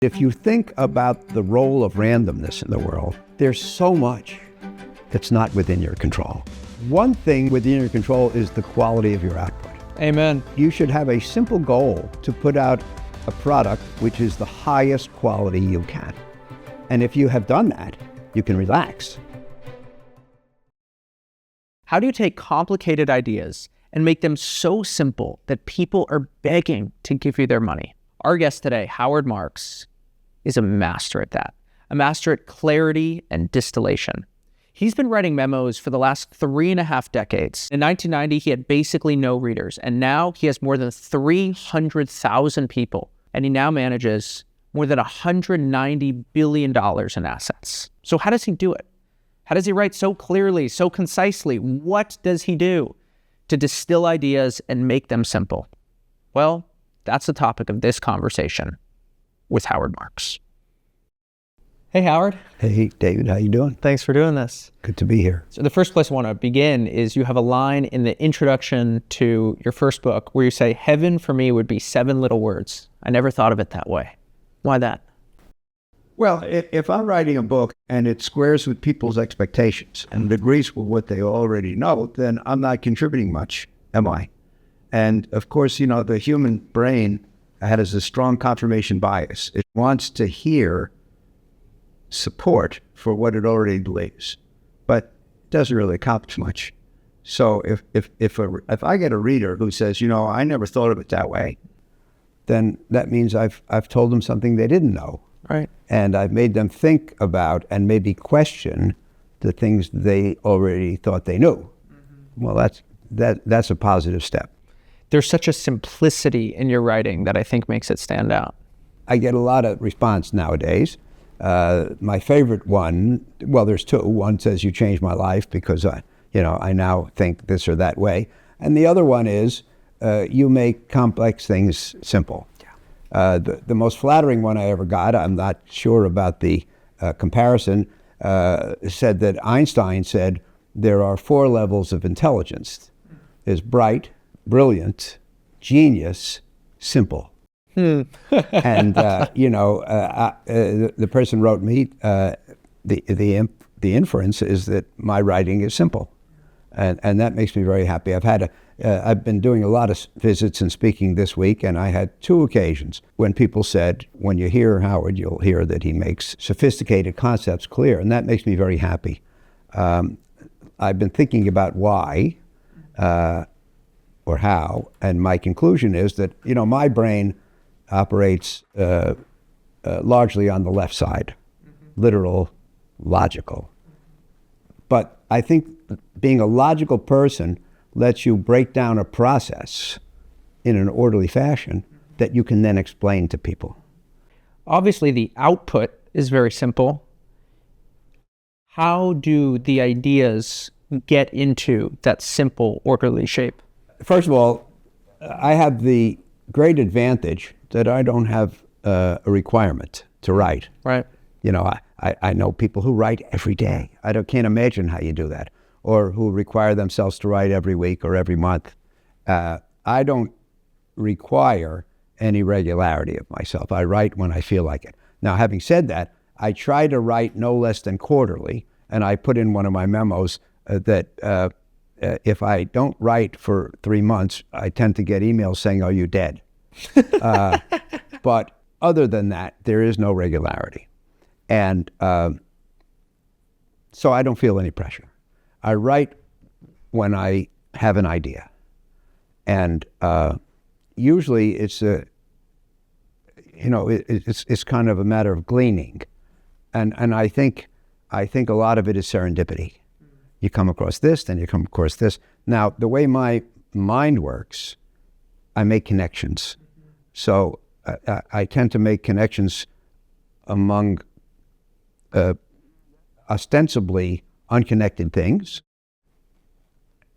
If you think about the role of randomness in the world, there's so much that's not within your control. One thing within your control is the quality of your output. Amen. You should have a simple goal to put out a product which is the highest quality you can. And if you have done that, you can relax. How do you take complicated ideas and make them so simple that people are begging to give you their money? Our guest today, Howard Marks, is a master at that, a master at clarity and distillation. He's been writing memos for the last 3.5 decades. In 1990, he had basically no readers, and now he has more than 300,000 people, and he now manages more than $190 billion in assets. So how does he do it? How does he write so clearly, so concisely? What does he do to distill ideas and make them simple? Well, that's the topic of this conversation with Howard Marks. Hey, Howard. Hey, David, how you doing? Thanks for doing this. Good to be here. So the first place I want to begin is you have a line in the introduction to your first book where you say, "Heaven for me would be 7 little words. I never thought of it that way." Why that? Well, if I'm writing a book and it squares with people's expectations and agrees with what they already know, then I'm not contributing much, am I? And of course, the human brain has a strong confirmation bias. It wants to hear support for what it already believes, but it doesn't really accomplish much. So if I get a reader who says, I never thought of it that way, then that means I've told them something they didn't know. Right. And I've made them think about and maybe question the things they already thought they knew. Mm-hmm. Well, that's a positive step. There's such a simplicity in your writing that I think makes it stand out. I get a lot of response nowadays. My favorite one, well, there's two. One says, "You changed my life because I now think this or that way." And the other one is, "You make complex things simple." Yeah. The most flattering one I ever got, I'm not sure about the comparison, said that Einstein said there are 4 levels of intelligence. There's bright, brilliant, genius, simple. And, the person wrote me, the inference is that my writing is simple. And that makes me very happy. I've been doing a lot of visits and speaking this week, and I had 2 occasions when people said, when you hear Howard, you'll hear that he makes sophisticated concepts clear, and that makes me very happy. I've been thinking about why, or how, and my conclusion is that, my brain operates largely on the left side, literal, logical. But I think being a logical person lets you break down a process in an orderly fashion that you can then explain to people. Obviously, the output is very simple. How do the ideas get into that simple, orderly shape? First of all, I have the great advantage that I don't have a requirement to write. Right. I know people who write every day. Can't imagine how you do that. Or who require themselves to write every week or every month. I don't require any regularity of myself. I write when I feel like it. Now, having said that, I try to write no less than quarterly, and I put in one of my memos that if I don't write for 3 months, I tend to get emails saying, "Are you dead?" But other than that, there is no regularity. And so I don't feel any pressure. I write when I have an idea. And usually it's it's kind of a matter of gleaning. And I think a lot of it is serendipity. You come across this, then you come across this. Now, the way my mind works, I make connections. So I tend to make connections among ostensibly unconnected things,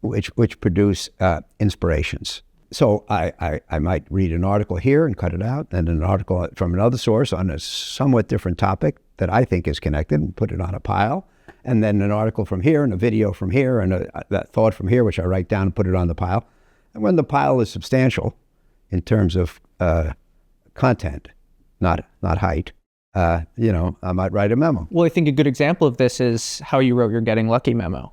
which produce inspirations. So I might read an article here and cut it out, and an article from another source on a somewhat different topic that I think is connected and put it on a pile, and then an article from here and a video from here and that thought from here, which I write down and put it on the pile. And when the pile is substantial in terms of content, not height, I might write a memo. Well, I think a good example of this is how you wrote your Getting Lucky memo,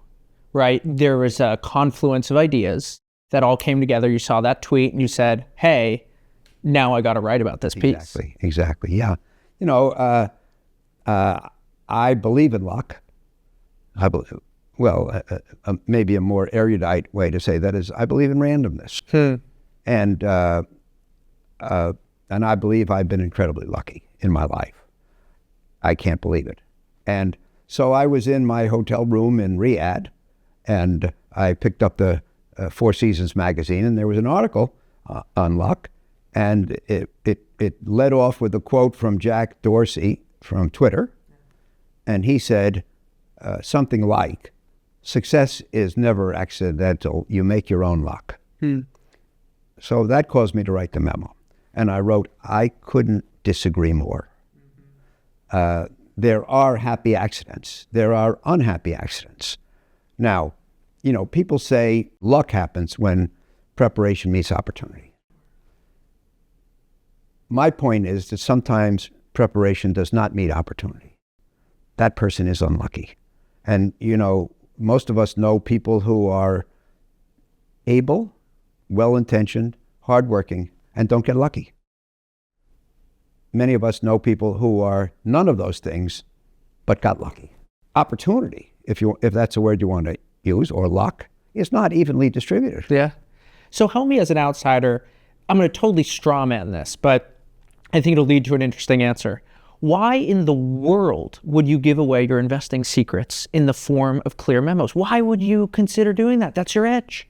right? There was a confluence of ideas that all came together. You saw that tweet and you said, hey, now I got to write about this piece. Exactly. Yeah. I believe in luck. Maybe a more erudite way to say that is I believe in randomness. And I believe I've been incredibly lucky in my life. I can't believe it. And so I was in my hotel room in Riyadh, and I picked up the Four Seasons magazine, and there was an article on luck, and it led off with a quote from Jack Dorsey from Twitter, and he said something like, "Success is never accidental. You make your own luck." So that caused me to write the memo. And I wrote, I couldn't disagree more. There are happy accidents. There are unhappy accidents. Now, people say luck happens when preparation meets opportunity. My point is that sometimes preparation does not meet opportunity. That person is unlucky. And, most of us know people who are able, well-intentioned, hardworking, and don't get lucky. Many of us know people who are none of those things, but got lucky. Opportunity, if that's a word you want to use, or luck, is not evenly distributed. Yeah. So help me as an outsider. I'm going to totally straw man this, but I think it'll lead to an interesting answer. Why in the world would you give away your investing secrets in the form of clear memos? Why would you consider doing that? That's your edge.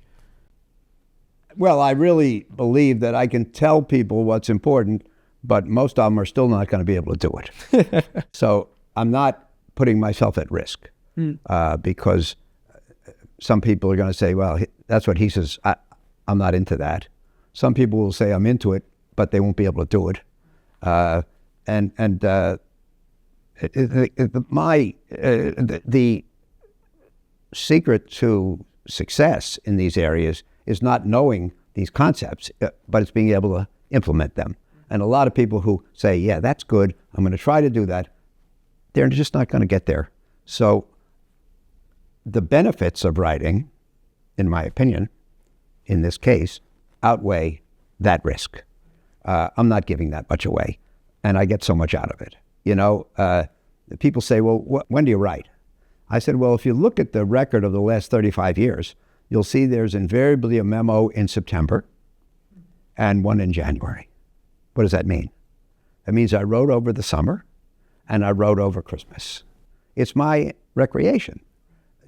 Well, I really believe that I can tell people what's important, but most of them are still not going to be able to do it. So I'm not putting myself at risk because some people are going to say, well, that's what he says. I'm not into that. Some people will say I'm into it, but they won't be able to do it. The secret to success in these areas is not knowing these concepts, but it's being able to implement them. And a lot of people who say, yeah, that's good, I'm going to try to do that, they're just not going to get there. So the benefits of writing, in my opinion, in this case, outweigh that risk. I'm not giving that much away, and I get so much out of it. People say, well, when do you write? I said, well, if you look at the record of the last 35 years, you'll see there's invariably a memo in September and one in January. What does that mean? That means I wrote over the summer and I wrote over Christmas. It's my recreation.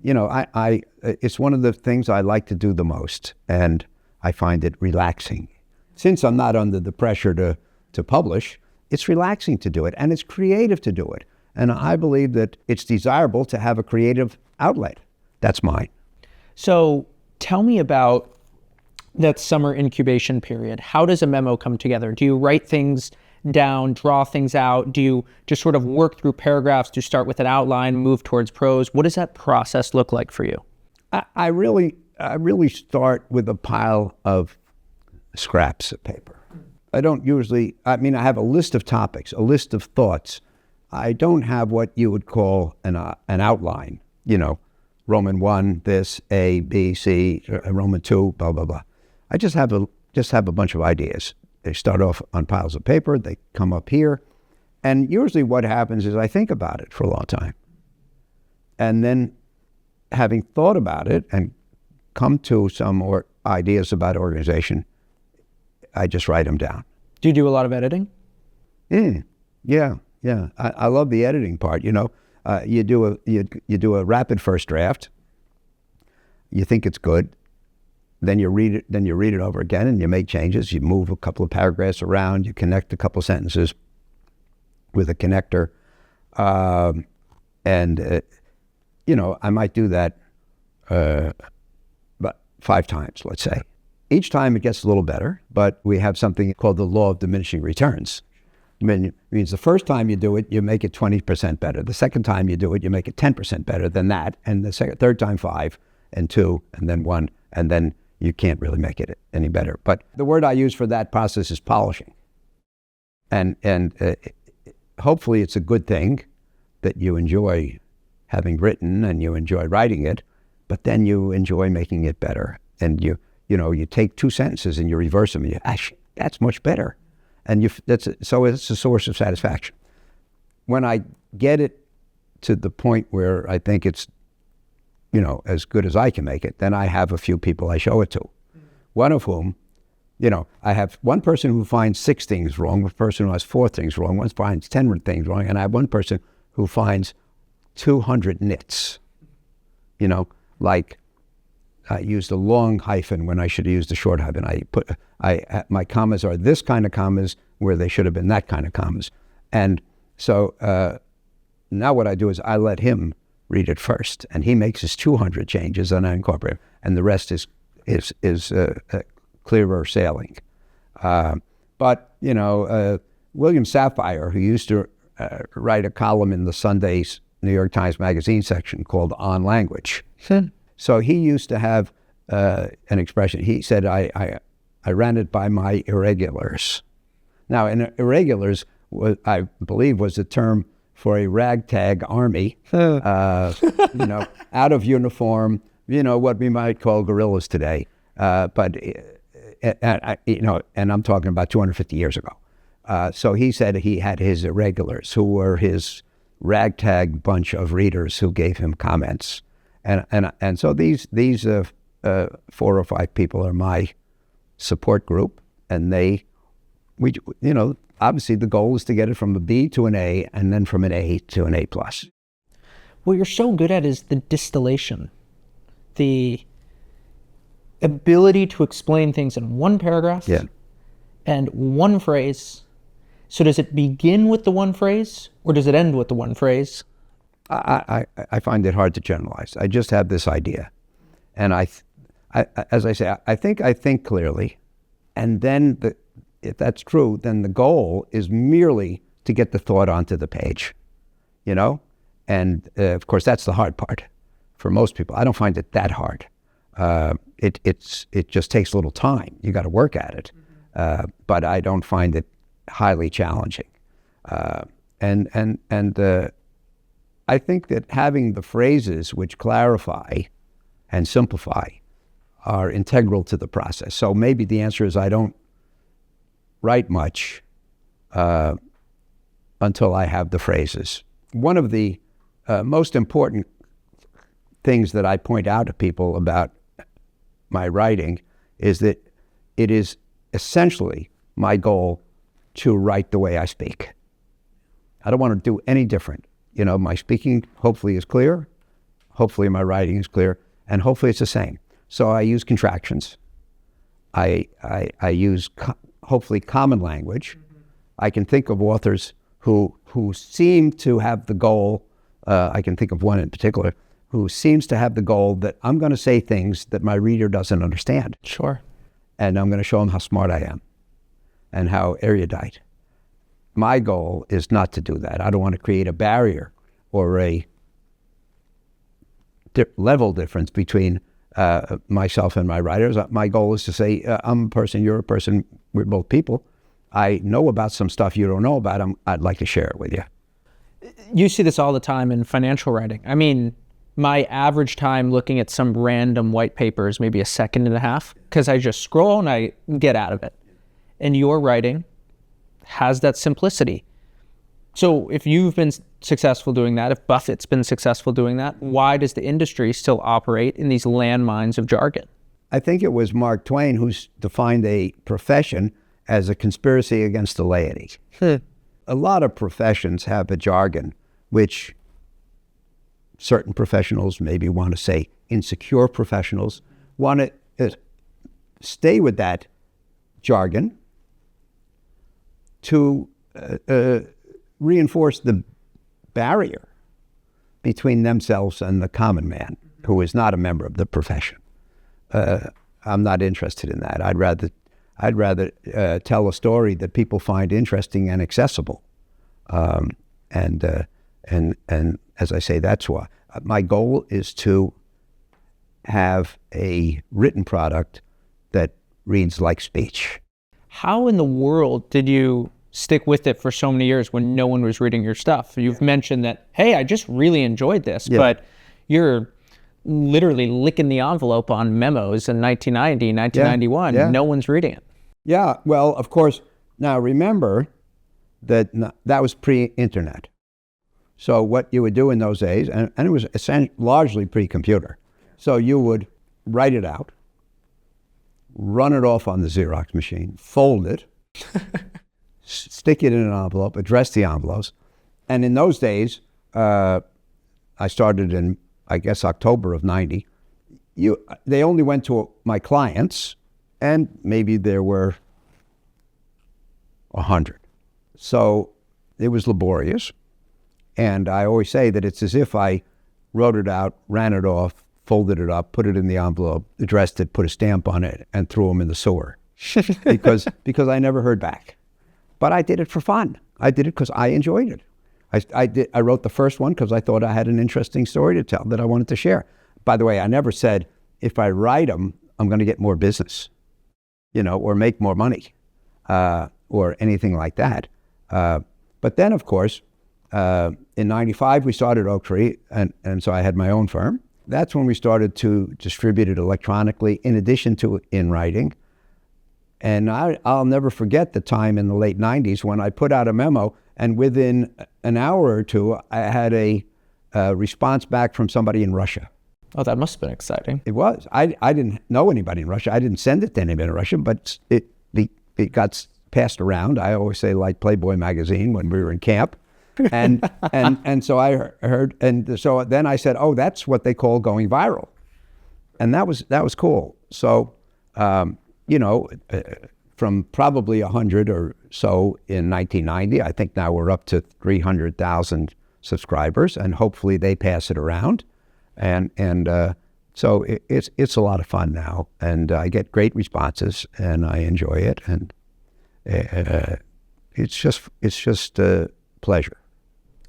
It's one of the things I like to do the most, and I find it relaxing. Since I'm not under the pressure to publish, it's relaxing to do it, and it's creative to do it. And I believe that it's desirable to have a creative outlet. That's mine. So tell me about that summer incubation period. How does a memo come together? Do you write things down, draw things out? Do you just sort of work through paragraphs to start with an outline, move towards prose? What does that process look like for you? I really start with a pile of scraps of paper. I have a list of topics, a list of thoughts. I don't have what you would call an outline, Roman 1, this, A, B, C, Roman 2, blah, blah, blah. I just have a bunch of ideas. They start off on piles of paper, they come up here, and usually what happens is I think about it for a long time. And then having thought about it and come to some more ideas about organization, I just write them down. Do you do a lot of editing? Yeah. I love the editing part. You do a rapid first draft. You think it's good. Then you read it over again, and you make changes. You move a couple of paragraphs around. You connect a couple sentences with a connector, I might do that about 5 times, let's say. Each time it gets a little better, but we have something called the law of diminishing returns. It means the first time you do it, you make it 20% better. The second time you do it, you make it 10% better than that. And the third time, 5, and 2, and then 1, and then you can't really make it any better. But the word I use for that process is polishing. and hopefully it's a good thing that you enjoy having written and you enjoy writing it, but then you enjoy making it better. And you take two sentences and you reverse them. And that's much better, and so it's a source of satisfaction. When I get it to the point where I think it's, as good as I can make it, then I have a few people I show it to. One of whom, I have one person who finds 6 things wrong, one person who has 4 things wrong, one finds 10 things wrong, and I have one person who finds 200 nits. Like I used a long hyphen when I should have used a short hyphen. My commas are this kind of commas where they should have been that kind of commas. And so now what I do is I let him read it first, and he makes his 200 changes, and I incorporate, and the rest is clearer sailing. But William Safire, who used to write a column in the Sunday's New York Times Magazine section called On Language. So he used to have an expression. He said, I ran it by my irregulars. Now, irregulars, I believe, was a term for a ragtag army, out of uniform, what we might call guerrillas today. And I'm talking about 250 years ago. So he said he had his irregulars, who were his ragtag bunch of readers who gave him comments. And so these 4 or 5 people are my support group, and obviously the goal is to get it from a B to an A, and then from an A to an A+. What you're so good at is the distillation, the ability to explain things in one paragraph and one phrase. So does it begin with the one phrase, or does it end with the one phrase? I find it hard to generalize. I just have this idea, and as I say, I think clearly, and then if that's true, then the goal is merely to get the thought onto the page, and of course that's the hard part for most people. I don't find it that hard. It just takes a little time. You got to work at it, but I don't find it highly challenging, and I think that having the phrases which clarify and simplify are integral to the process. So maybe the answer is I don't write much until I have the phrases. One of the most important things that I point out to people about my writing is that it is essentially my goal to write the way I speak. I don't want to do any different. My speaking hopefully is clear, hopefully my writing is clear, and hopefully it's the same. So I use contractions. I use hopefully common language. I can think of authors who seem to have the goal, I can think of one in particular, who seems to have the goal that I'm going to say things that my reader doesn't understand. Sure. And I'm going to show them how smart I am and how erudite. My goal is not to do that. I don't want to create a barrier or a level difference between myself and my writers. My goal is to say, I'm a person, you're a person, we're both people. I know about some stuff you don't know about. I'd like to share it with you. You see this all the time in financial writing. I mean, my average time looking at some random white paper is maybe 1.5 seconds, because I just scroll and I get out of it. And your writing has that simplicity. So if you've been successful doing that, if Buffett's been successful doing that, why does the industry still operate in these landmines of jargon? I think it was Mark Twain who defined a profession as a conspiracy against the laity. A lot of professions have a jargon, which certain professionals, maybe want to say insecure professionals, want to stay with that jargon to reinforce the barrier between themselves and the common man who is not a member of the profession. I'm not interested in that. I'd rather tell a story that people find interesting and accessible. And as I say, that's why my goal is to have a written product that reads like speech. How in the world did you stick with it for so many years when no one was reading your stuff? You've mentioned that, hey, I just really enjoyed this, but you're literally licking the envelope on memos in 1990, 1991. Yeah. No one's reading it. Yeah, well, of course, now remember that that was pre-internet. So what you would do in those days, and it was largely pre-computer, so you would write it out, run it off on the Xerox machine, fold it, stick it in an envelope, address the envelopes. And in those days, I started in, I guess, October of 90. They only went to my clients, and maybe there were 100. So it was laborious. And I always say that it's as if I wrote it out, ran it off, folded it up, put it in the envelope, addressed it, put a stamp on it, and threw them in the sewer. because I never heard back. But I did it for fun. I did it because I enjoyed it. I wrote the first one because I thought I had an interesting story to tell that I wanted to share. By the way, I never said, if I write them, I'm going to get more business, or make more money, or anything like that. But then, of course, in 95, we started Oak Tree, and so I had my own firm. That's when we started to distribute it electronically, in addition to in writing. And I'll never forget the time in the late 90s when I put out a memo, and within an hour or two, I had a response back from somebody in Russia. Oh, that must have been exciting. It was. I didn't know anybody in Russia. I didn't send it to anybody in Russia, but it got passed around. I always say, like Playboy magazine when we were in camp. And so I heard, and so then I said, oh, that's what they call going viral. And that was cool. So, from probably 100 or so in 1990, I think now we're up to 300,000 subscribers, and hopefully they pass it around. And so it's a lot of fun now, and I get great responses, and I enjoy it, and it's just a pleasure.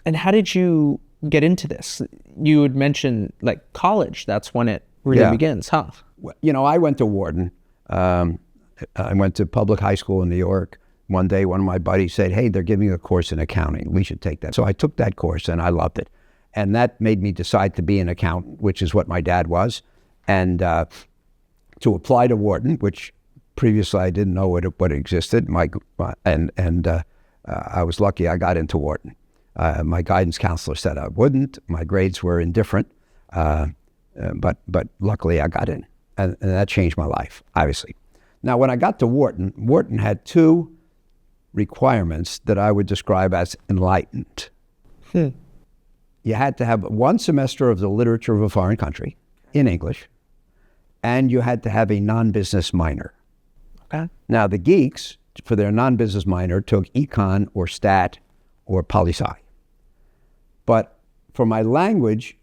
And how did you get into this? You had mentioned like college. That's when it really begins, huh? I went to Wharton. I went to public high school in New York. One day, one of my buddies said, hey, they're giving a course in accounting. We should take that. So I took that course, and I loved it. And that made me decide to be an accountant, which is what my dad was, and to apply to Wharton, which previously I didn't know what existed. I was lucky I got into Wharton. My guidance counselor said I wouldn't. My grades were indifferent, but luckily I got in, and that changed my life, obviously. Now, when I got to Wharton had two requirements that I would describe as enlightened. You had to have one semester of the literature of a foreign country in English, and you had to have a non-business minor. Okay. Now, the geeks, for their non-business minor, took econ or stat or poli-sci. But for my language,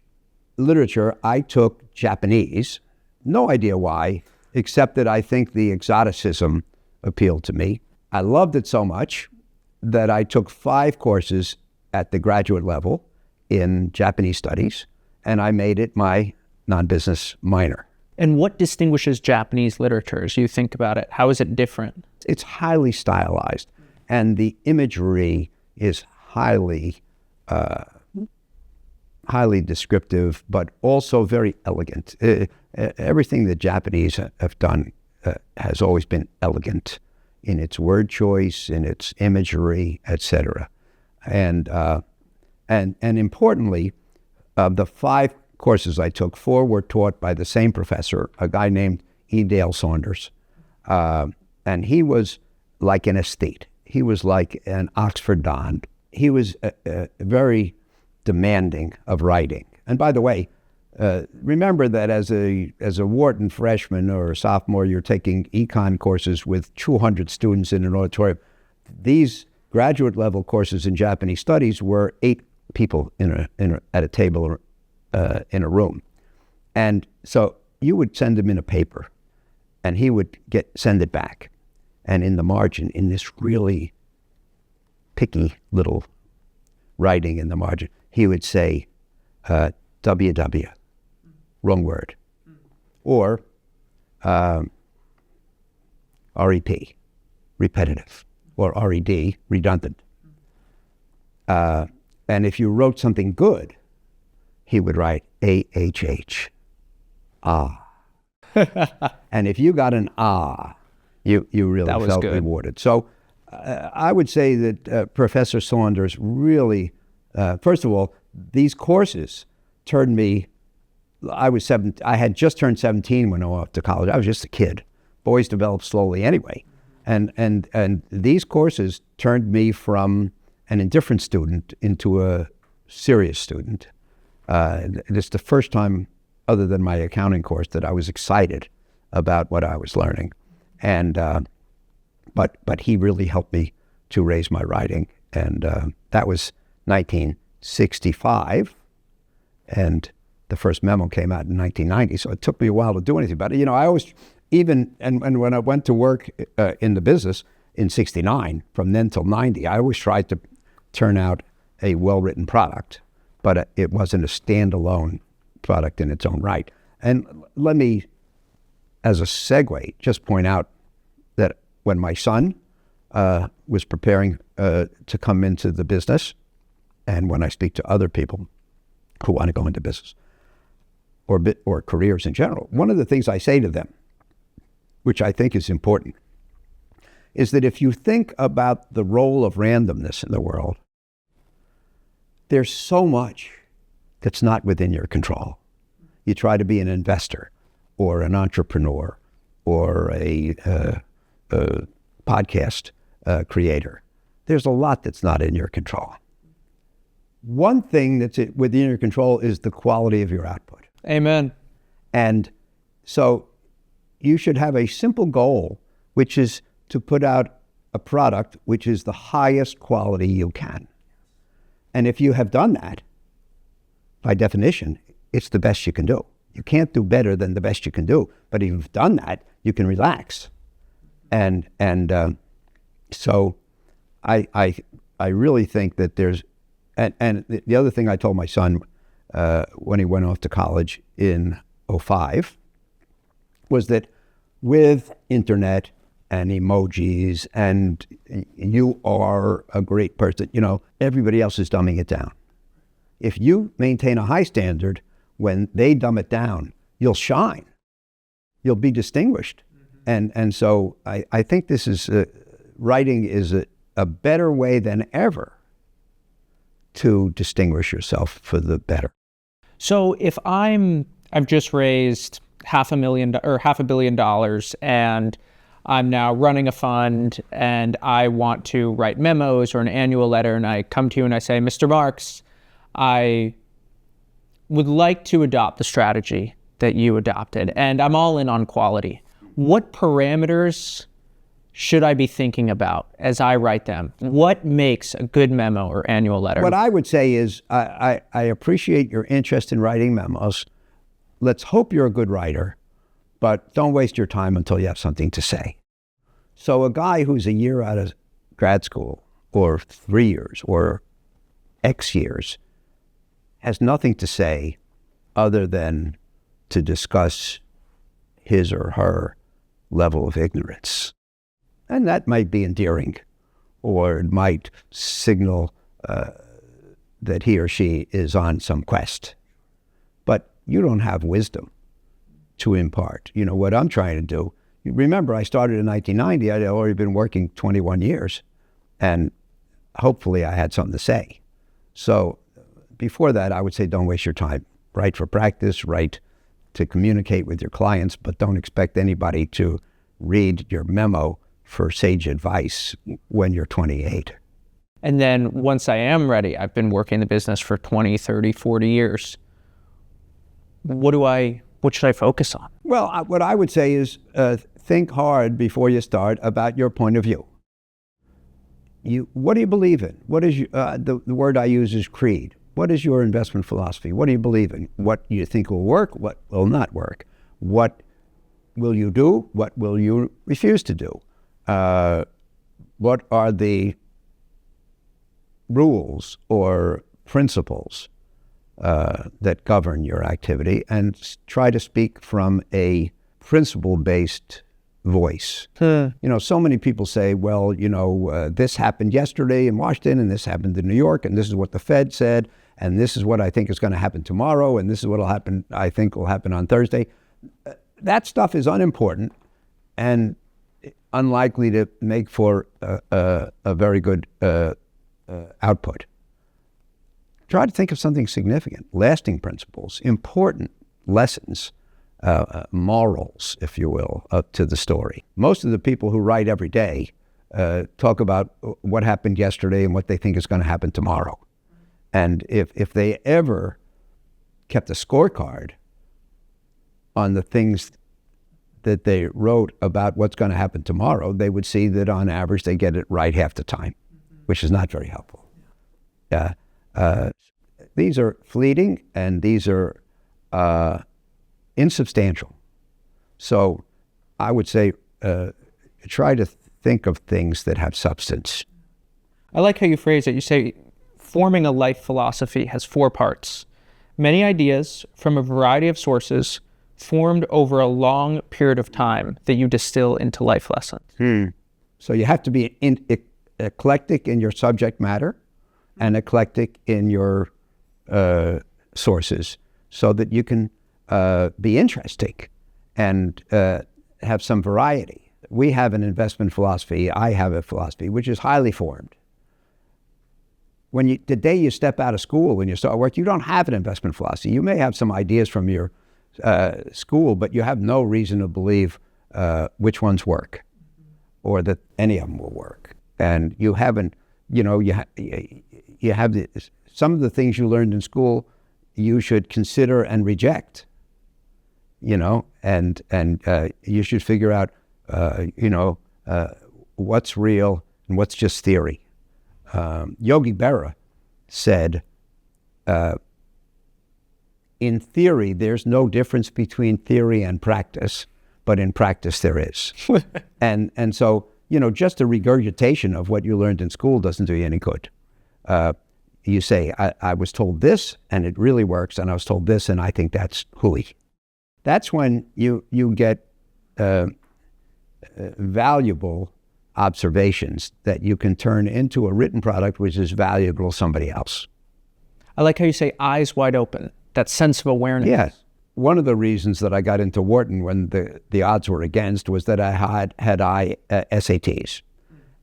literature, I took Japanese. No idea why, except that I think the exoticism appealed to me. I loved it so much that I took 5 courses at the graduate level in Japanese studies, and I made it my non-business minor. And what distinguishes Japanese literature as you think about it? How is it different? It's highly stylized, and the imagery is highly descriptive, but also very elegant. Everything the Japanese have done has always been elegant in its word choice, in its imagery, etc. And importantly, the 5 courses I took, 4 were taught by the same professor, a guy named E. Dale Saunders. And he was like an aesthete. He was like an Oxford Don. He was very demanding of writing. And by the way, remember that as a Wharton freshman or a sophomore, you're taking econ courses with 200 students in an auditorium. These graduate level courses in Japanese studies were 8 people at a table in a room. And so you would send him in a paper, and he would send it back. And in the margin, in this really picky little writing in the margin, he would say, WW, wrong word, or REP, repetitive. or RED, redundant. And if you wrote something good, he would write AHH, ah. And if you got an ah, you really felt good. rewarded. So I would say that Professor Saunders really, first of all, these courses turned me, I had just turned 17 when I went off to college. I was just a kid. Boys develop slowly anyway. And these courses turned me from an indifferent student into a serious student. It's the first time, other than my accounting course, that I was excited about what I was learning. And but he really helped me to raise my writing. And that was 1965, and the first memo came out in 1990. So it took me a while to do anything about it. You know, I always, and when I went to work in the business in 69, from then till 90, I always tried to turn out a well-written product, but it wasn't a standalone product in its own right. And let me, as a segue, just point out that when my son was preparing to come into the business, and when I speak to other people who want to go into business or careers in general, one of the things I say to them, which I think is important, is that if you think about the role of randomness in the world, there's so much that's not within your control. You try to be an investor or an entrepreneur or a podcast creator. There's a lot that's not in your control. One thing that's within your control is the quality of your output. Amen. And so you should have a simple goal, which is to put out a product which is the highest quality you can. And if you have done that, by definition, it's the best you can do. You can't do better than the best you can do. But if you've done that, you can relax. And so I really think that there's, and the other thing I told my son when he went off to college in 2005 was that with internet and emojis and you are a great person, you know, everybody else is dumbing it down. If you maintain a high standard, when they dumb it down, you'll shine. You'll be distinguished. And so I think this is, writing is a better way than ever to distinguish yourself for the better. So if I've just raised $500 million and I'm now running a fund and I want to write memos or an annual letter, and I come to you and I say, Mr. Marks, I would like to adopt the strategy that you adopted, and I'm all in on quality. What parameters should I be thinking about as I write them? What makes a good memo or annual letter? What I would say is I appreciate your interest in writing memos. Let's hope you're a good writer, but don't waste your time until you have something to say. So a guy who's a year out of grad school, or 3 years, or X years, has nothing to say other than to discuss his or her level of ignorance. And that might be endearing, or it might signal that he or she is on some quest. But you don't have wisdom to impart. You know, what I'm trying to do, remember I started in 1990, I'd already been working 21 years, and hopefully I had something to say. So before that, I would say don't waste your time. Write for practice, write to communicate with your clients, but don't expect anybody to read your memo for sage advice when you're 28. And then once I am ready, I've been working the business for 20, 30, 40 years. What should I focus on? Well, what I would say is think hard before you start about your point of view. What do you believe in? What is the word I use is creed. What is your investment philosophy? What do you believe in? What do you think will work? What will not work? What will you do? What will you refuse to do? What are the rules or principles that govern your activity? And try to speak from a principle-based voice. So many people say, well, this happened yesterday in Washington, and this happened in New York, and this is what the Fed said, and this is what I think is going to happen tomorrow, and this is what I think will happen on Thursday. That stuff is unimportant and unlikely to make for a very good output. Try to think of something significant, lasting principles, important lessons, morals, if you will, to the story. Most of the people who write every day talk about what happened yesterday and what they think is going to happen tomorrow. And if they ever kept a scorecard on the things that they wrote about what's going to happen tomorrow, they would see that on average they get it right half the time, which is not very helpful. These are fleeting and these are insubstantial. So I would say try to think of things that have substance. I like how you phrase it. You say forming a life philosophy has 4 parts. Many ideas from a variety of sources formed over a long period of time that you distill into life lessons. So you have to be eclectic in your subject matter and eclectic in your sources so that you can be interesting and have some variety. We have an investment philosophy. I have a philosophy which is highly formed. The day you step out of school and you start work, you don't have an investment philosophy. You may have some ideas from your school, but you have no reason to believe which ones work or that any of them will work. And you haven't, you have some of the things you learned in school you should consider and reject, and you should figure out, what's real and what's just theory. Yogi Berra said, in theory, there's no difference between theory and practice, but in practice there is. and so, just a regurgitation of what you learned in school doesn't do you any good. You say, I was told this and it really works, and I was told this and I think that's hooey. That's when you get valuable observations that you can turn into a written product which is valuable to somebody else. I like how you say eyes wide open, that sense of awareness. Yes. One of the reasons that I got into Wharton when the odds were against was that I had SATs.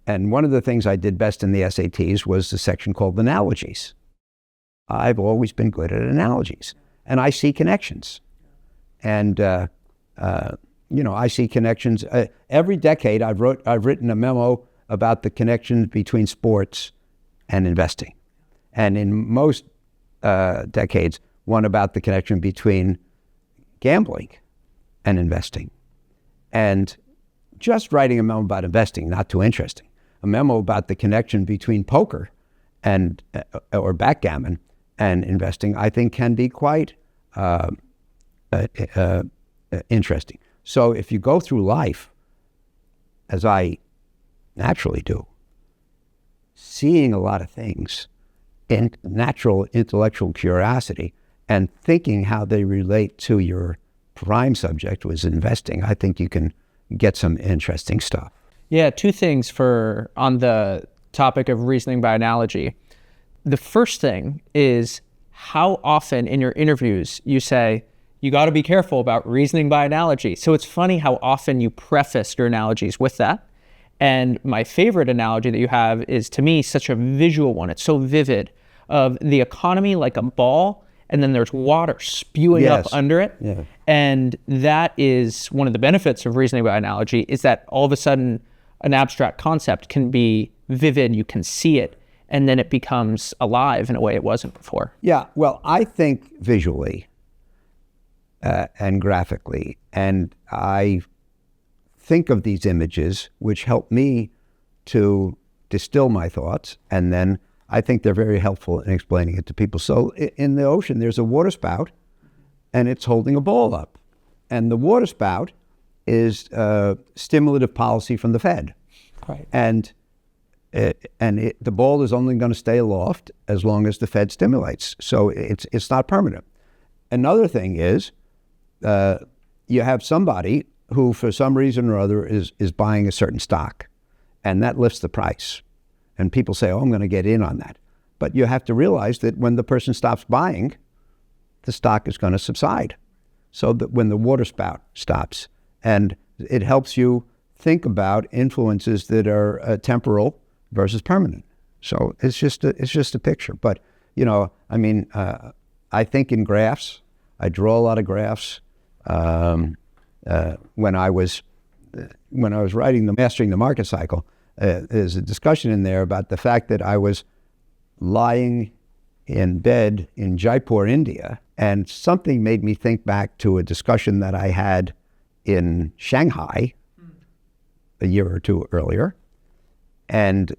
And one of the things I did best in the SATs was the section called analogies. I've always been good at analogies, and I see connections. And I see connections. Every decade I've written a memo about the connections between sports and investing. And in most decades, one about the connection between gambling and investing. And just writing a memo about investing, not too interesting. A memo about the connection between poker and or backgammon and investing, I think can be quite interesting. So if you go through life, as I naturally do, seeing a lot of things in natural intellectual curiosity and thinking how they relate to your prime subject was investing, I think you can get some interesting stuff. Yeah, 2 things on the topic of reasoning by analogy. The first thing is how often in your interviews you say, you got to be careful about reasoning by analogy. So it's funny how often you preface your analogies with that. And my favorite analogy that you have is, to me, such a visual one. It's so vivid, of the economy like a ball, and then there's water spewing up under it. Yeah. And that is one of the benefits of reasoning by analogy, is that all of a sudden an abstract concept can be vivid, you can see it, and then it becomes alive in a way it wasn't before. Yeah, well, I think visually and graphically, and I think of these images which help me to distill my thoughts, and then I think they're very helpful in explaining it to people. So in the ocean, there's a water spout, and it's holding a ball up. And the water spout is stimulative policy from the Fed. Right. And the ball is only going to stay aloft as long as the Fed stimulates. So it's not permanent. Another thing is you have somebody who for some reason or other is buying a certain stock, and that lifts the price. And people say, oh, I'm going to get in on that. But you have to realize that when the person stops buying, the stock is going to subside. So that when the water spout stops, and it helps you think about influences that are temporal versus permanent. So it's just a picture. But, I think in graphs. I draw a lot of graphs. When I was writing the Mastering the Market Cycle, there's a discussion in there about the fact that I was lying in bed in Jaipur, India, and something made me think back to a discussion that I had in Shanghai a year or two earlier. And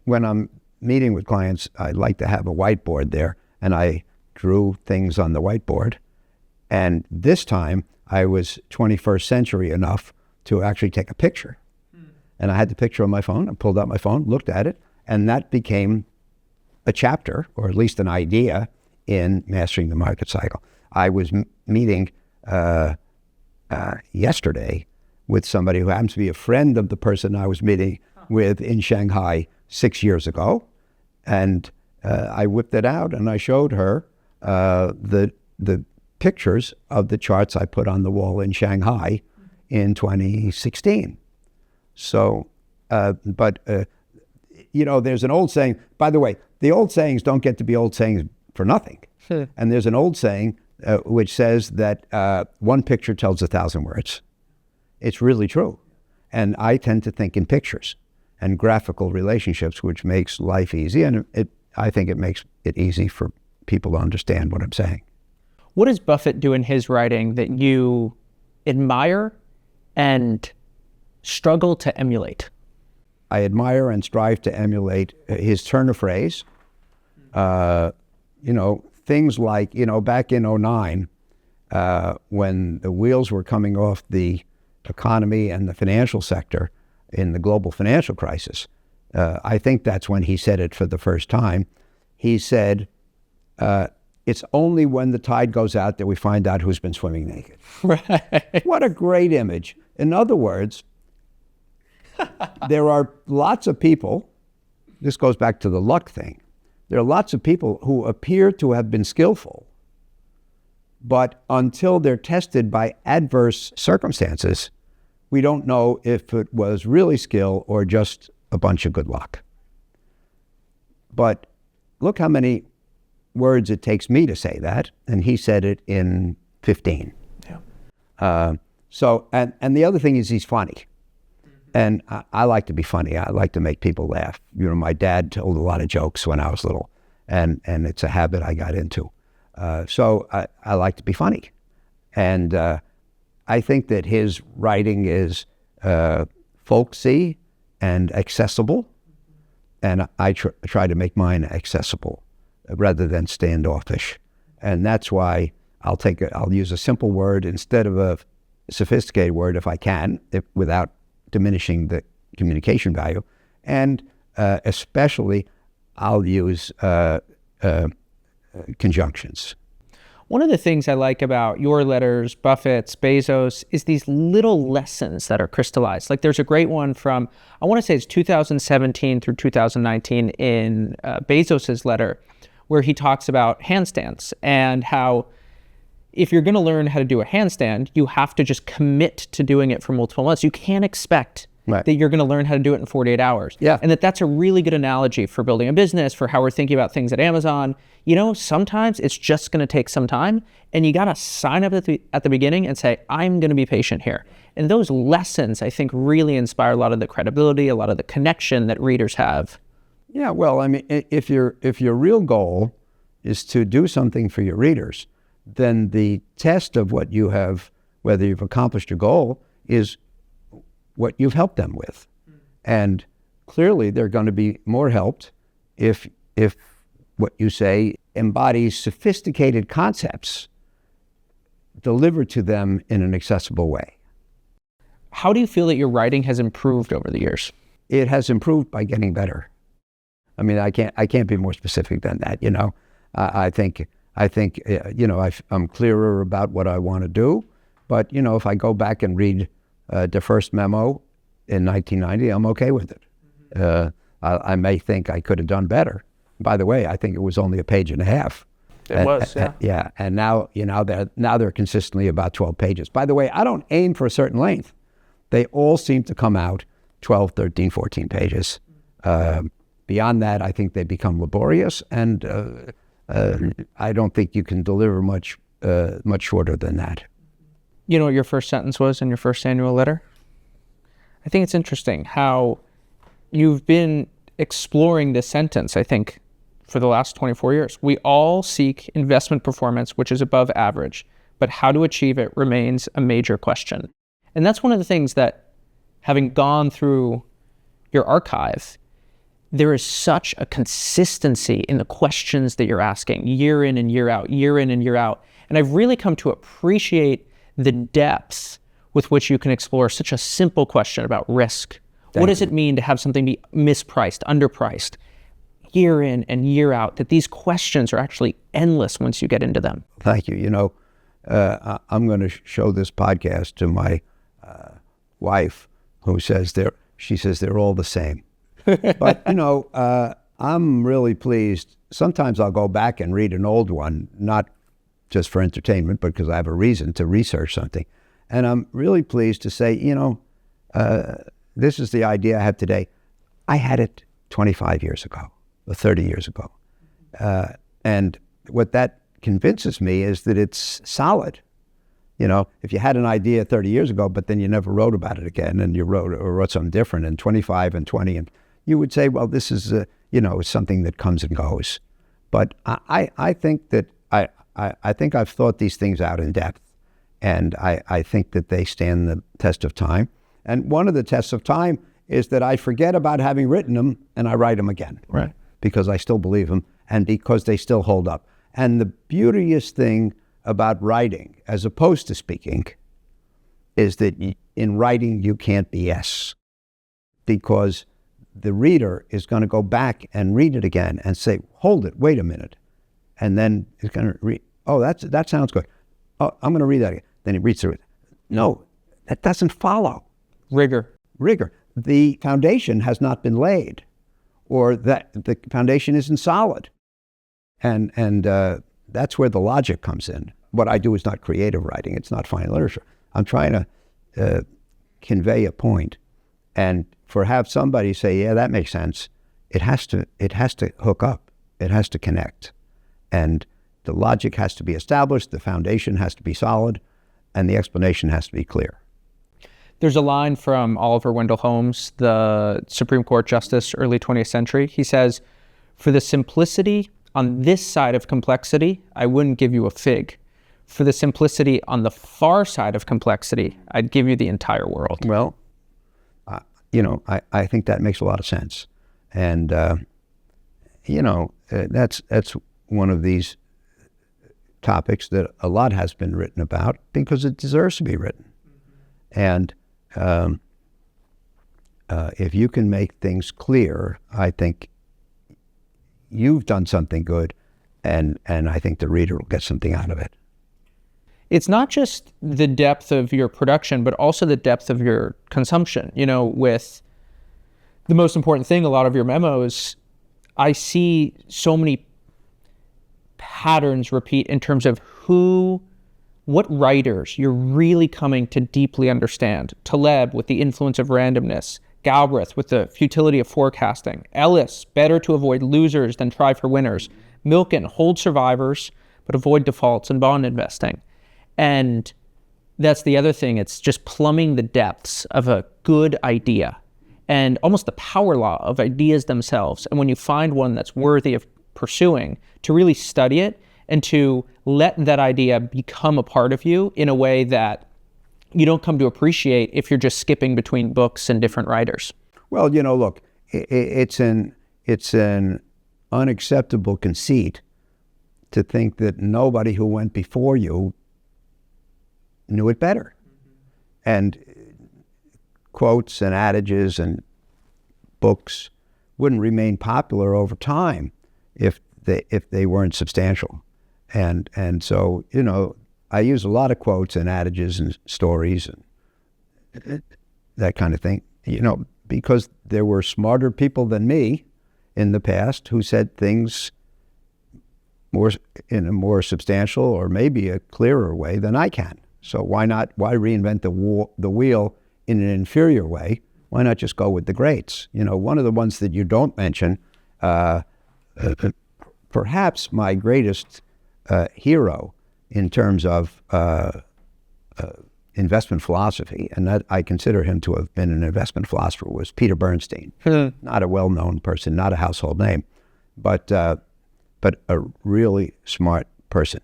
when I'm meeting with clients, I like to have a whiteboard there, and I drew things on the whiteboard. And this time I was 21st century enough to actually take a picture. And I had the picture on my phone. I pulled out my phone, looked at it, and that became a chapter, or at least an idea, in Mastering the Market Cycle. I was meeting yesterday with somebody who happens to be a friend of the person I was meeting with in Shanghai 6 years ago. And I whipped it out and I showed her the pictures of the charts I put on the wall in Shanghai in 2016. So, there's an old saying, by the way, the old sayings don't get to be old sayings for nothing. And there's an old saying which says that one picture tells 1,000 words. It's really true. And I tend to think in pictures and graphical relationships, which makes life easy. And I think it makes it easy for people to understand what I'm saying. What does Buffett do in his writing that you admire and struggle to emulate? I admire and strive to emulate his turn of phrase. Things like, back in 2009, when the wheels were coming off the economy and the financial sector in the global financial crisis, I think that's when he said it for the first time. He said, it's only when the tide goes out that we find out who's been swimming naked. Right. What a great image. In other words, there are lots of people, this goes back to the luck thing, there are lots of people who appear to have been skillful, but until they're tested by adverse circumstances, we don't know if it was really skill or just a bunch of good luck. But look how many words it takes me to say that, and he said it in 15. Yeah. And the other thing is he's funny. And I like to be funny. I like to make people laugh. My dad told a lot of jokes when I was little, and it's a habit I got into. So I like to be funny. And I think that his writing is folksy and accessible, and I try to make mine accessible rather than standoffish. And that's why I'll use a simple word instead of a sophisticated word if I can, without diminishing the communication value. And especially, I'll use conjunctions. One of the things I like about your letters, Buffett's, Bezos, is these little lessons that are crystallized. Like there's a great one from, I want to say it's 2017 through 2019 in Bezos's letter, where he talks about handstands and how if you're going to learn how to do a handstand, you have to just commit to doing it for multiple months. You can't expect that you're going to learn how to do it in 48 hours. Yeah. And that's a really good analogy for building a business, for how we're thinking about things at Amazon. Sometimes it's just going to take some time, and you got to sign up at the beginning and say, I'm going to be patient here. And those lessons, I think, really inspire a lot of the credibility, a lot of the connection that readers have. Yeah, well, I mean, if your real goal is to do something for your readers, then the test of what you have, whether you've accomplished your goal, is what you've helped them with. And clearly they're going to be more helped if what you say embodies sophisticated concepts delivered to them in an accessible way. How do you feel that your writing has improved over the years? It has improved by getting better. I mean, I can't be more specific than that. I think I'm clearer about what I want to do, But, if I go back and read the first memo in 1990, I'm okay with it. I may think I could have done better. By the way, I think it was only a page and a half. It was, yeah. Yeah, and now, they're consistently about 12 pages. By the way, I don't aim for a certain length. They all seem to come out 12, 13, 14 pages. Beyond that, I think they become laborious, and I don't think you can deliver much shorter than that. You know what your first sentence was in your first annual letter? I think it's interesting how you've been exploring this sentence, I think, for the last 24 years. We all seek investment performance, which is above average, but how to achieve it remains a major question. And that's one of the things that, having gone through your archive, there is such a consistency in the questions that you're asking year in and year out, year in and year out. And I've really come to appreciate the depth with which you can explore such a simple question about risk. What does it mean to have something be mispriced, underpriced, year in and year out? That these questions are actually endless once you get into them. Thank you. I'm going to show this podcast to my wife, who says they're all the same. But, I'm really pleased. Sometimes I'll go back and read an old one, not just for entertainment, but because I have a reason to research something. And I'm really pleased to say, this is the idea I have today. I had it 25 years ago, or 30 years ago. And what that convinces me is that it's solid. If you had an idea 30 years ago, but then you never wrote about it again, and you wrote something different in 25 and 20, and you would say, well, this is, something that comes and goes. But I think that I think I've thought these things out in depth, and I think that they stand the test of time. And one of the tests of time is that I forget about having written them and I write them again. Right. Because I still believe them and because they still hold up. And the beauteous thing about writing, as opposed to speaking, is that in writing you can't BS, because the reader is going to go back and read it again and say, hold it, wait a minute. And then he's going to read, oh, that sounds good. Oh, I'm going to read that again. Then he reads through it. No, that doesn't follow. Rigor. The foundation has not been laid, or that the foundation isn't solid. And that's where the logic comes in. What I do is not creative writing. It's not fine literature. I'm trying to convey a point. And have somebody say, yeah, that makes sense, it has to hook up. It has to connect. And the logic has to be established, the foundation has to be solid, and the explanation has to be clear. There's a line from Oliver Wendell Holmes, the Supreme Court Justice, early 20th century. He says, for the simplicity on this side of complexity, I wouldn't give you a fig. For the simplicity on the far side of complexity, I'd give you the entire world. Well, I think that makes a lot of sense. And, that's one of these topics that a lot has been written about because it deserves to be written. And if you can make things clear, I think you've done something good, and I think the reader will get something out of it. It's not just the depth of your production, but also the depth of your consumption. With the most important thing, a lot of your memos, I see so many patterns repeat in terms of what writers you're really coming to deeply understand. Taleb with the influence of randomness, Galbraith with the futility of forecasting, Ellis, better to avoid losers than try for winners, Milken, hold survivors, but avoid defaults in bond investing. And that's the other thing. It's just plumbing the depths of a good idea and almost the power law of ideas themselves. And when you find one that's worthy of pursuing, to really study it and to let that idea become a part of you in a way that you don't come to appreciate if you're just skipping between books and different writers. Well, look, it's an unacceptable conceit to think that nobody who went before you knew it better. And quotes and adages and books wouldn't remain popular over time if they weren't substantial. And so, I use a lot of quotes and adages and stories and that kind of thing, because there were smarter people than me in the past who said things in a more substantial or maybe a clearer way than I can. So why reinvent the wheel in an inferior way? Why not just go with the greats? One of the ones that you don't mention, perhaps my greatest hero in terms of investment philosophy, and that I consider him to have been an investment philosopher, was Peter Bernstein. Not a well-known person, not a household name, but a really smart person,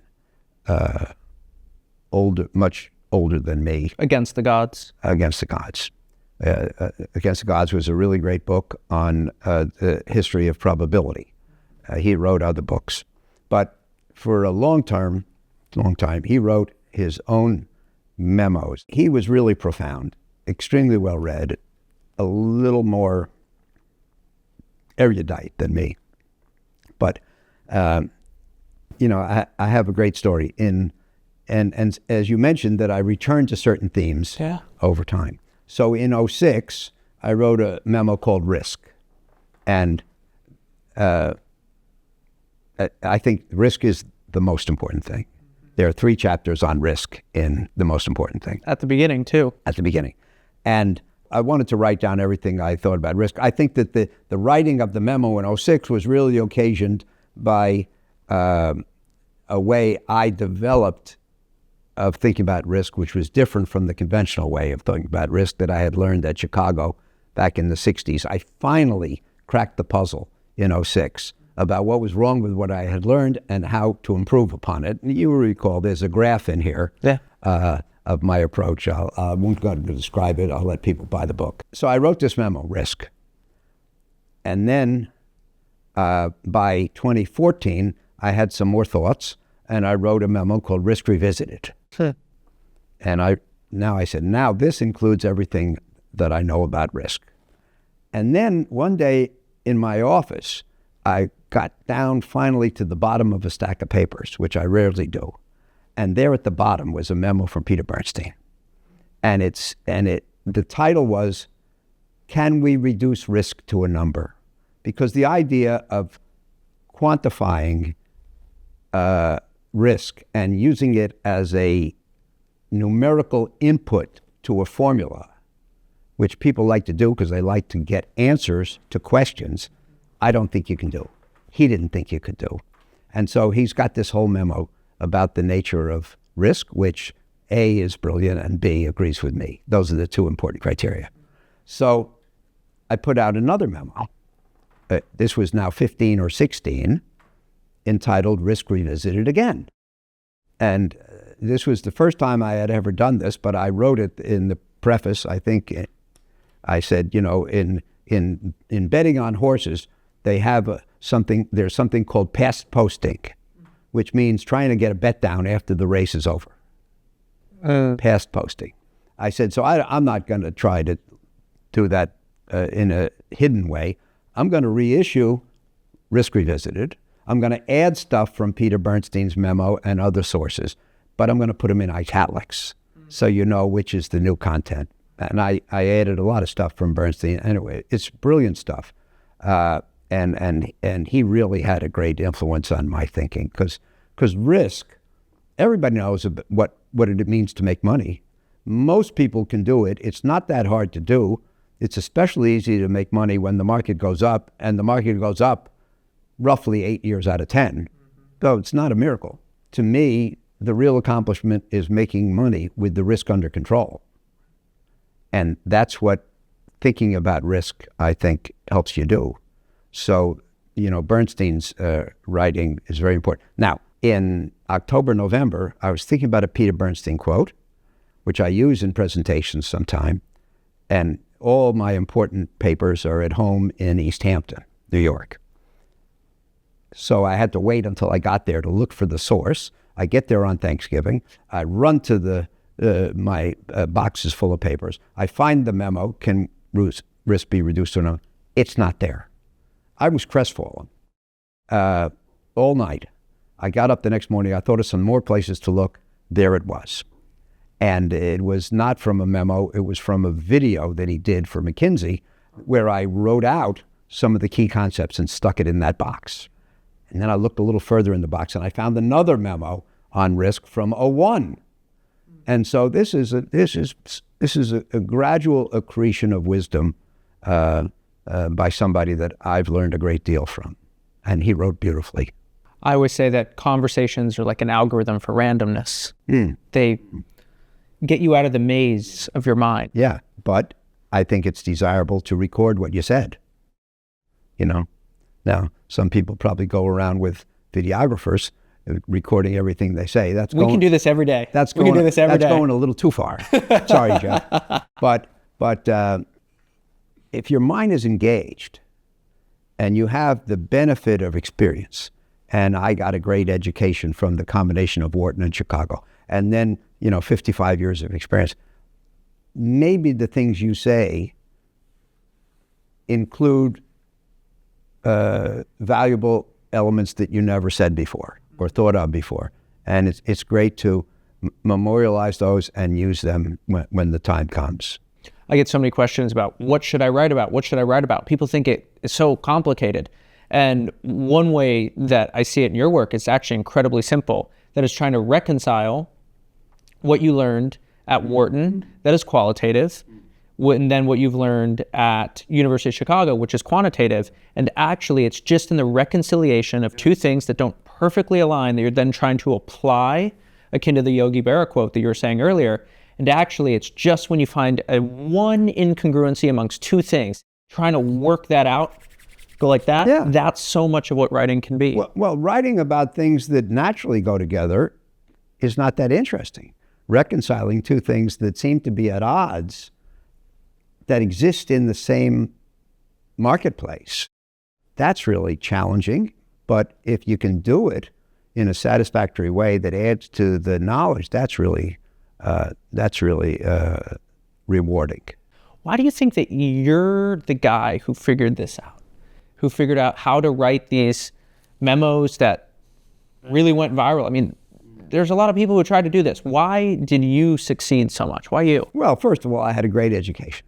much older than me. Against the Gods. Against the Gods. Against the Gods was a really great book on the history of probability. He wrote other books, but for a long time, he wrote his own memos. He was really profound, extremely well read, a little more erudite than me. But I have a great story and as you mentioned, that I returned to certain themes over time. So in 2006, I wrote a memo called Risk, and I think risk is the most important thing. There are 3 chapters on risk in The Most Important Thing. At the beginning, too. At the beginning. And I wanted to write down everything I thought about risk. I think that the writing of the memo in 2006 was really occasioned by a way I developed of thinking about risk, which was different from the conventional way of thinking about risk that I had learned at Chicago back in the 60s. I finally cracked the puzzle in 2006 about what was wrong with what I had learned and how to improve upon it. And you will recall there's a graph in here of my approach. I won't go to describe it. I'll let people buy the book. So I wrote this memo, Risk. And then by 2014, I had some more thoughts, and I wrote a memo called Risk Revisited. And I said, now this includes everything that I know about risk. And then one day in my office, I got down finally to the bottom of a stack of papers, which I rarely do. And there at the bottom was a memo from Peter Bernstein. And the title was, Can We Reduce Risk to a Number? Because the idea of quantifying risk and using it as a numerical input to a formula, which people like to do because they like to get answers to questions, I don't think you can do. He didn't think you could do. And so he's got this whole memo about the nature of risk, which A, is brilliant, and B, agrees with me. Those are the 2 important criteria. So I put out another memo. This was now 15 or 16, entitled Risk Revisited Again. And this was the first time I had ever done this, but I wrote it in the preface. I think I said, in betting on horses, they have there's something called past posting, which means trying to get a bet down after the race is over. Past posting. I said, so I'm not going to try to do that in a hidden way. I'm going to reissue Risk Revisited. I'm going to add stuff from Peter Bernstein's memo and other sources, but I'm going to put them in italics so you know which is the new content. And I added a lot of stuff from Bernstein. Anyway, it's brilliant stuff. And he really had a great influence on my thinking because risk, everybody knows what it means to make money. Most people can do it. It's not that hard to do. It's especially easy to make money when the market goes up, and the market goes up roughly 8 years out of 10. So it's not a miracle. To me, the real accomplishment is making money with the risk under control. And that's what thinking about risk, I think, helps you do. So, Bernstein's writing is very important. Now, in October, November, I was thinking about a Peter Bernstein quote, which I use in presentations sometime. And all my important papers are at home in East Hampton, New York. So I had to wait until I got there to look for the source. I get there on Thanksgiving. I run to my boxes full of papers. I find the memo, Can Risk Be Reduced to a Number? It's not there. I was crestfallen all night. I got up the next morning. I thought of some more places to look. there it was. And it was not from a memo, it was from a video that he did for McKinsey, where I wrote out some of the key concepts and stuck it in that box. And then I looked a little further in the box and I found another memo on risk from '01. And so this is a gradual accretion of wisdom by somebody that I've learned a great deal from. And he wrote beautifully. I always say that conversations are like an algorithm for randomness. They get you out of the maze of your mind. Yeah, but I think it's desirable to record what you said. You know, now some people probably go around with videographers recording everything they say. We can do this every day. That's going a little too far. Sorry, Jeff. But if your mind is engaged and you have the benefit of experience, and I got a great education from the combination of Wharton and Chicago, and then 55 years of experience, maybe the things you say include valuable elements that you never said before or thought of before. And it's great to memorialize those and use them when the time comes. I get so many questions about what should I write about? What should I write about? People think it is so complicated. And one way that I see it in your work is actually incredibly simple. That is trying to reconcile what you learned at Wharton, that is qualitative, and then what you've learned at University of Chicago, which is quantitative. And actually, it's just in the reconciliation of two things that don't perfectly align that you're then trying to apply, akin to the Yogi Berra quote that you were saying earlier. And actually, it's just when you find one incongruency amongst two things, trying to work that out, go like that, yeah. That's so much of what writing can be. Well, writing about things that naturally go together is not that interesting. Reconciling two things that seem to be at odds that exist in the same marketplace, that's really challenging. But if you can do it in a satisfactory way that adds to the knowledge, that's really rewarding. Why do you think that you're the guy who figured this out? Who figured out how to write these memos that really went viral? I mean, there's a lot of people who tried to do this. Why did you succeed so much? Why you? Well, first of all, I had a great education.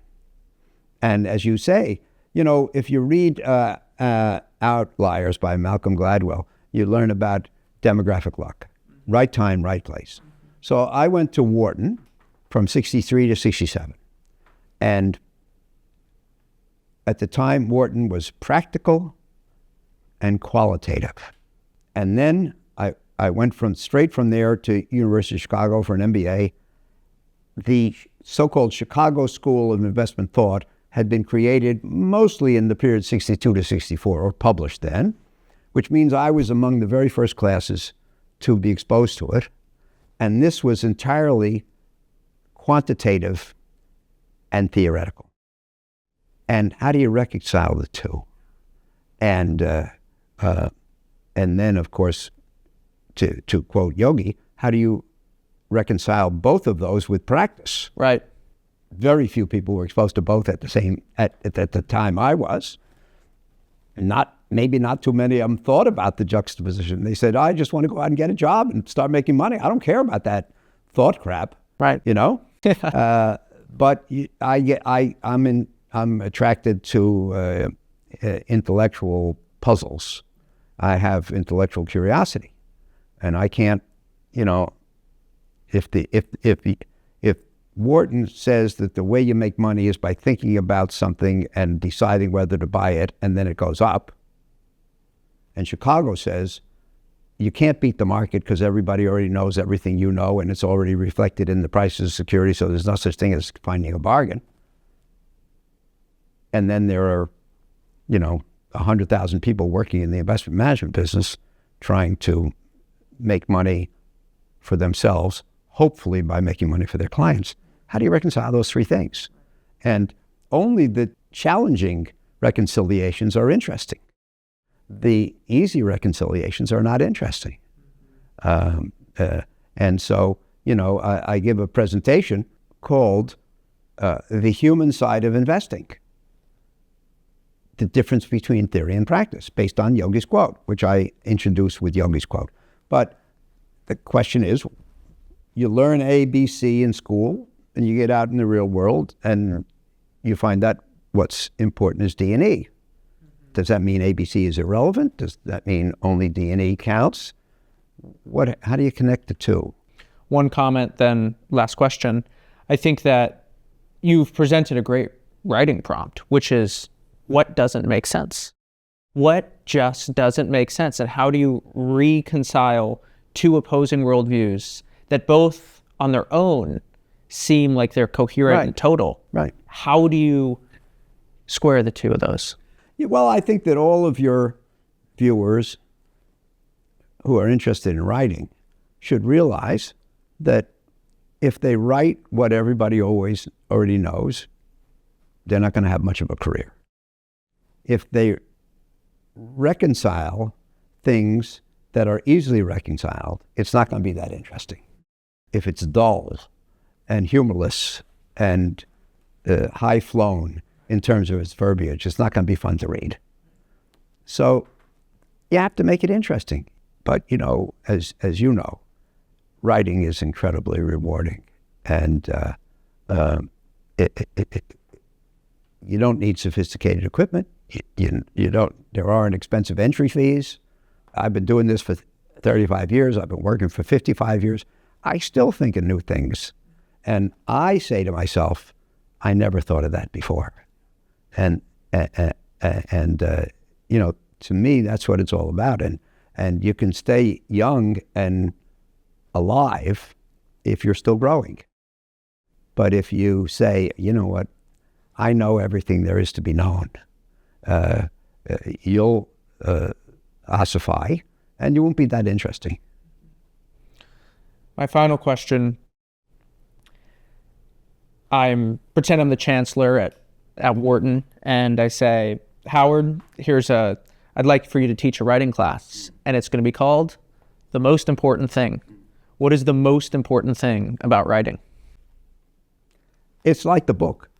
And as you say, if you read Outliers by Malcolm Gladwell, you learn about demographic luck. Right time, right place. So I went to Wharton from 63 to 67. And at the time, Wharton was practical and qualitative. And then I went straight from there to University of Chicago for an MBA. The so-called Chicago School of Investment Thought had been created mostly in the period 62 to 64, or published then, which means I was among the very first classes to be exposed to it. And this was entirely quantitative and theoretical. And how do you reconcile the two? And then, of course, to quote Yogi, how do you reconcile both of those with practice? Right. Very few people were exposed to both at the time I was. Maybe not too many of them thought about the juxtaposition. They said, I just want to go out and get a job and start making money. I don't care about that thought crap. Right. But I'm attracted to intellectual puzzles. I have intellectual curiosity, and I can't, if Wharton says that the way you make money is by thinking about something and deciding whether to buy it, and then it goes up, and Chicago says you can't beat the market because everybody already knows everything you know, and it's already reflected in the prices of security, so there's no such thing as finding a bargain. And then there are, 100,000 people working in the investment management business trying to make money for themselves, hopefully by making money for their clients. How do you reconcile those three things? And only the challenging reconciliations are interesting. The easy reconciliations are not interesting. And so, I give a presentation called The Human Side of Investing. The difference between theory and practice, based on Yogi's quote, which I introduced with Yogi's quote. But the question is, You learn A, B, C in school, and you get out in the real world, and you find that what's important is D and E. Does that mean ABC is irrelevant? Does that mean only D and E counts? How do you connect the two? One comment, then last question. I think that you've presented a great writing prompt, which is what doesn't make sense? What just doesn't make sense? And how do you reconcile two opposing worldviews that both on their own seem like they're coherent and total? Right. How do you square the two of those? Yeah, well, I think that all of your viewers who are interested in writing should realize that if they write what everybody already knows, they're not going to have much of a career. If they reconcile things that are easily reconciled, it's not going to be that interesting. If it's dull and humorless and high-flown in terms of its verbiage, it's not going to be fun to read. So you have to make it interesting. But, as you know, writing is incredibly rewarding. And you don't need sophisticated equipment. There aren't expensive entry fees. I've been doing this for 35 years. I've been working for 55 years. I still think of new things. And I say to myself, I never thought of that before. And to me, that's what it's all about. And you can stay young and alive if you're still growing. But if you say, you know what, I know everything there is to be known, you'll ossify and you won't be that interesting. My final question, pretend I'm the chancellor at Wharton, and I say, Howard, I'd like for you to teach a writing class, and it's going to be called The Most Important Thing. What is the most important thing about writing? It's like the book.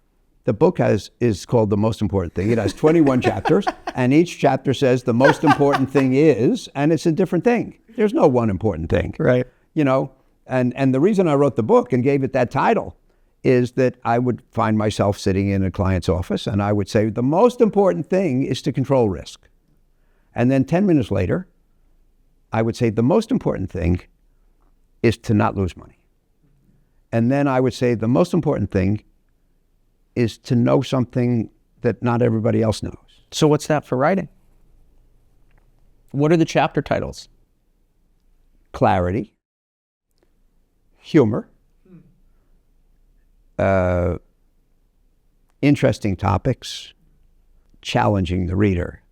The book is called The Most Important Thing. It has 21 chapters, and each chapter says the most important thing is, and it's a different thing. There's no one important thing. Right. And the reason I wrote the book and gave it that title is that I would find myself sitting in a client's office, and I would say, the most important thing is to control risk. And then 10 minutes later, I would say, the most important thing is to not lose money. And then I would say, the most important thing is to know something that not everybody else knows. So what's that for writing? What are the chapter titles? Clarity, humor, interesting topics, challenging the reader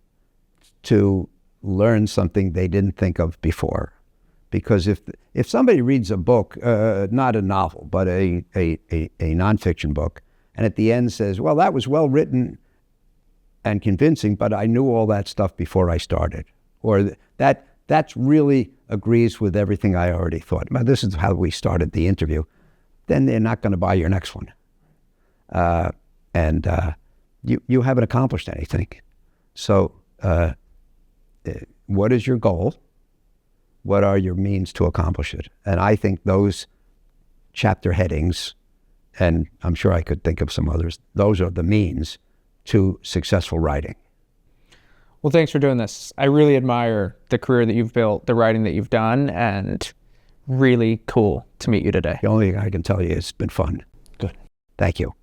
to learn something they didn't think of before. Because if somebody reads a book, not a novel, but a nonfiction book, and at the end says, well, that was well written and convincing, but I knew all that stuff before I started. Or that really agrees with everything I already thought. Now, this is how we started the interview. Then they're not going to buy your next one. You haven't accomplished anything. So what is your goal? What are your means to accomplish it? And I think those chapter headings, and I'm sure I could think of some others, those are the means to successful writing. Well, thanks for doing this. I really admire the career that you've built, the writing that you've done, and really cool to meet you today. The only thing I can tell you is it's been fun. Good. Thank you.